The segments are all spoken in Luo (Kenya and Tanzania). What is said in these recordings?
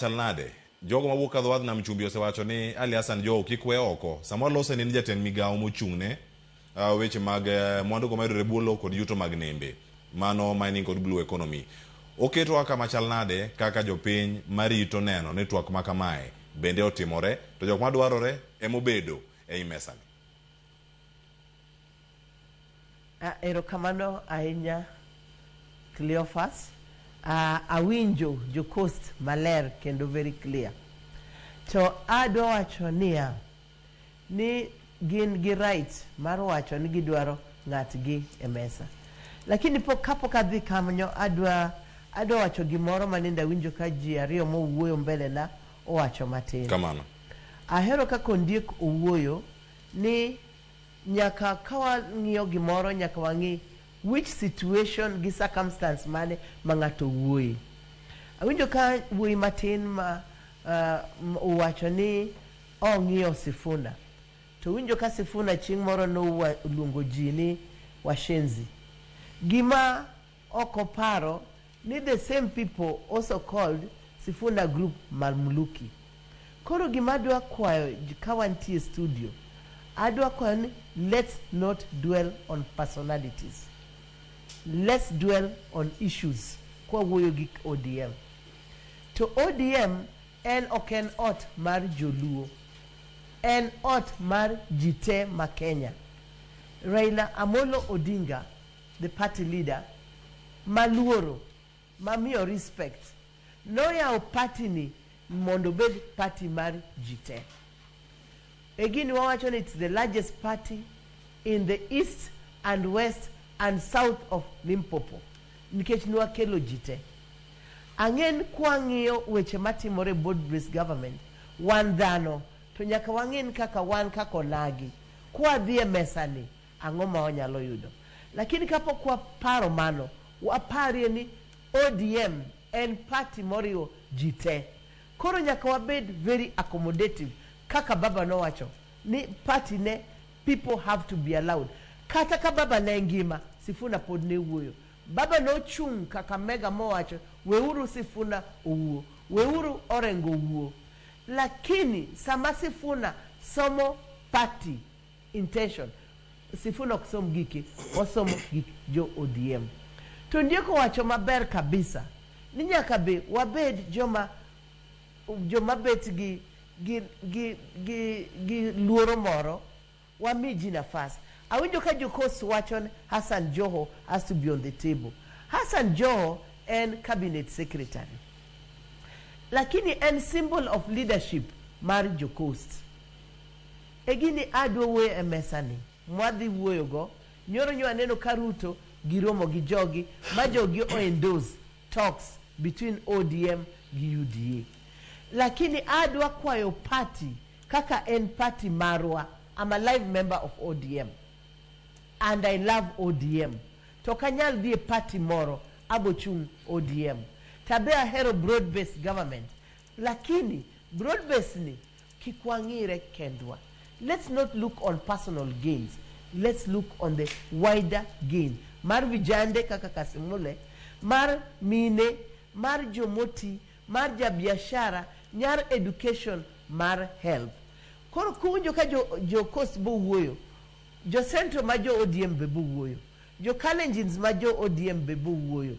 Chalnade, jogo mawuok kadho na mchumbi osewacho ni Ali Hassan Joho kikwe oko. Samoro lose ni jatend migawo mochung'ne weche mag mwandu go mayudore bulo kod yuto mag nembe. Mano mining kod blue economy. Oketo aka machalnade kaka jopiny marito neno ni twak makamae bende otimore to jok madwarore emobedo ei mesani. Erokamano ahinya Cleophas. Awinjo jo coast maler kendo very clear. To adwa wacho niya ni gin gi right mar wacho ni gidwaro ng'atgi e mesa. Lakini kapok adhi kanyo adwa wacho gimoro manende awinjo ka ji ariyo mowuoyo mbele na owacho matin. Kamano. Ahero kaka ondiek owuoyo ni nyaka kawang'iyo gimoro nyaka wang'i which situation gi circumstance mane mangato wuoyi. Awinjo ka wuoyi matin ma uwacho ni ong'iyo Sifuna. To winjo ka Sifuna chieng' moro no luongo ji ni washenzi. Gima okoparo ni the same people also called Sifuna group Malmuluki. Koro gima adwa kwayo kawantie studio. Adwa kwayo ni let's not dwell on personalities. Let's dwell on issues kwa wuoyo gi ODM. To ODM en oken ot mar joluo. En ot mar jite ma Kenya. Raila Amolo Odinga, the party leader, maluoro, mamiyo respect. Noya o party ni mondo bed party mar jite. Again, wawacho it's the largest party in the east and west and south of Limpopo. Nikech nwakelo jite. Ang'en kwang'iyo weche matimore brodbes government. Wan dhano. To nyaka wang'en kaka wan kako nagi. Kwa dhie mesani. Ang'oma onyalo yudo. Lakini kapo kwa paro mano. Wapari ni ODM en party morio jite. Koro nyaka wabed very accommodative. Kaka baba no wacho. Ni party ne people have to be allowed. Kata ka baba na ngima Sifuna pod ne wuoyo. Baba no chung kaka mega mowacho weuru Sifuna uwuo. Weuru Orengo uwuo. Lakini sama Sifuna somo party intention. Sifuna kusom giki osomo giki jo ODM. To ndieko wacho maber kabisa. Ni nyaka be wabed joma bet gi luoro moro wamiji nafasi. Awinjo ka jokos wachon Hassan Joho has to be on the table. Hassan Joho and cabinet secretary. Lakini en symbol of leadership mar jokost. Egini adwo we emesani. Mwadhi wuoyo go. Nyoro nyo aneno karuto giromo gi jogi. Majogi o endorse talks between ODM gi UDA. Lakini adwa kwayo party. Kaka en party marwa. I'm a live member of ODM. And I love ODM. To kanyal di party moro, abochung ODM. Tabe ahero broad-based government. Lakini, broad-based ni, kikwangire kendwa. Let's not look on personal gains. Let's look on the wider gain. Mar vijande kaka kasimule, mar mine, mar jomoti, mar jabiashara, nyar education, mar health. Koro kuunjo ka jo coast bo wuoyo. Jo centro ma jo ODM be bo wuoyo. Jo Kalenjins ma jo ODM be bo wuoyo.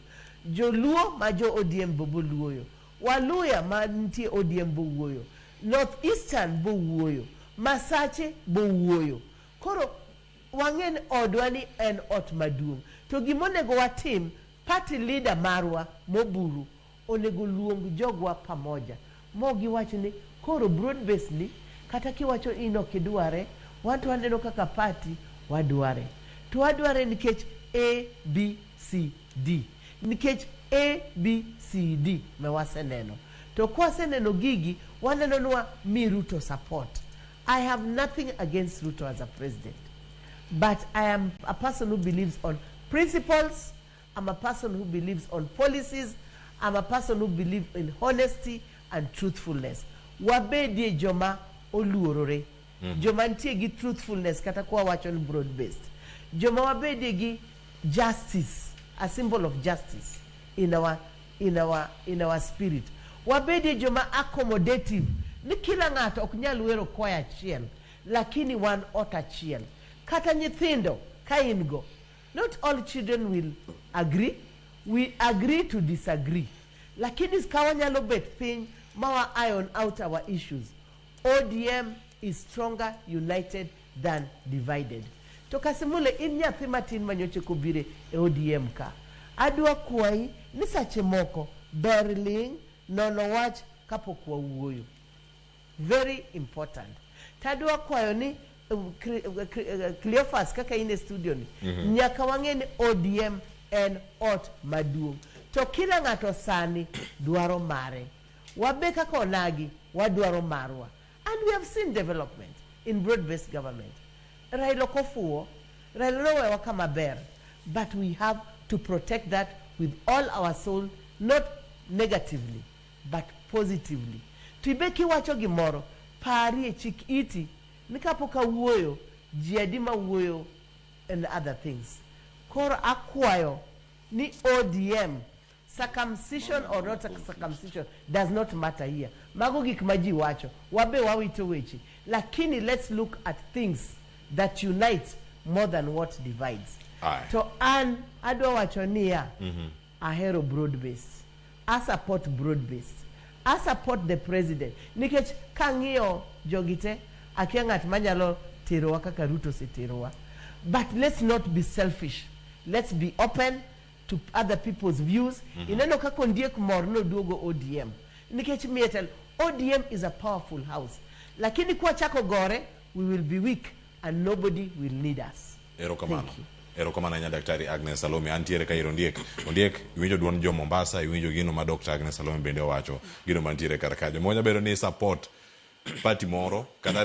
Jo Luo ma jo ODM be bo wuoyo. Waluya ma ntie ODM bo wuoyo. North Eastern bo wuoyo. Masache bo wuoyo. Koro wangen odwani en ot maduong. To gimonego watim party leader marwa moburu onego luong jogwa pamoja. Mogi wacho ni koro broad-based ni kata kiwacho ino kidware watu waneno kaka party wadware. To wadware nikech A, B, C, D. Nikech A, B, C, D mewaseneno. To kwa seneno gigi waneno nwa mi Ruto support. I have nothing against Ruto as a president. But I am a person who believes on principles. I'm a person who believes on policies. I'm a person who believes in honesty and truthfulness. Wabedi joma oluorore. Joma ntie gi truthfulness kata kwa wachon broad-based. Joma wabedi gi justice, a symbol of justice in our spirit. wabedi joma accommodative ni kila ng'ato ok nyal wero kwaya achiel lakini wan ot achiel kata nyithindo ka in go not all children will agree, we agree to disagree lakini kawa nyalo bet piny mawa iron out our issues. ODM is stronger united than divided. To kasimule in nyathi matin manyoche kobire e ODM ka adwa kwayi ni sache moko berling nono wach kapok wawuoyo, very important. Tadwa kwayo ni Cleophas kaka ine studio ni nyaka wang'e ni ODM en ot maduong' to kila ng'ato sani dwaro mare, wabe kaka onagi wadwaro marwa, and we have seen development in broad-based government. Raila kofuo, Raila nowewa kama ber, but we have to protect that with all our soul, not negatively but positively. Tuibeki wacho gimoro pari e chik iti nikapoka wuoyo jiadima wuoyo and other things. Koro akwayo ni ODM, circumcision or not circumcision does not matter here. Mago gik maji wacho wabe wawito weche, lakini let's look at things that unite more than what divides. To an adwa wacho niya ahero broad-based, I support broad-based, I support the president nikech kang'iyo jogite akia ng'at manyalo terowa kaka Ruto seterowa. But let's not be selfish, let's be open to other people's views. Ineno kako ndiek mor no duogo ODM nikech mietel ODM is a powerful house, lakini kwa chako gore we will be weak and nobody will need us. Erokamano nya Daktari Agnes Salome antiere ka Ondiek iwinjo duon jo Mombasa, iwinjo gino ma Dr. Agnes Salome bende owacho, gino mantiere karakajo monya bedo ni support party moro kata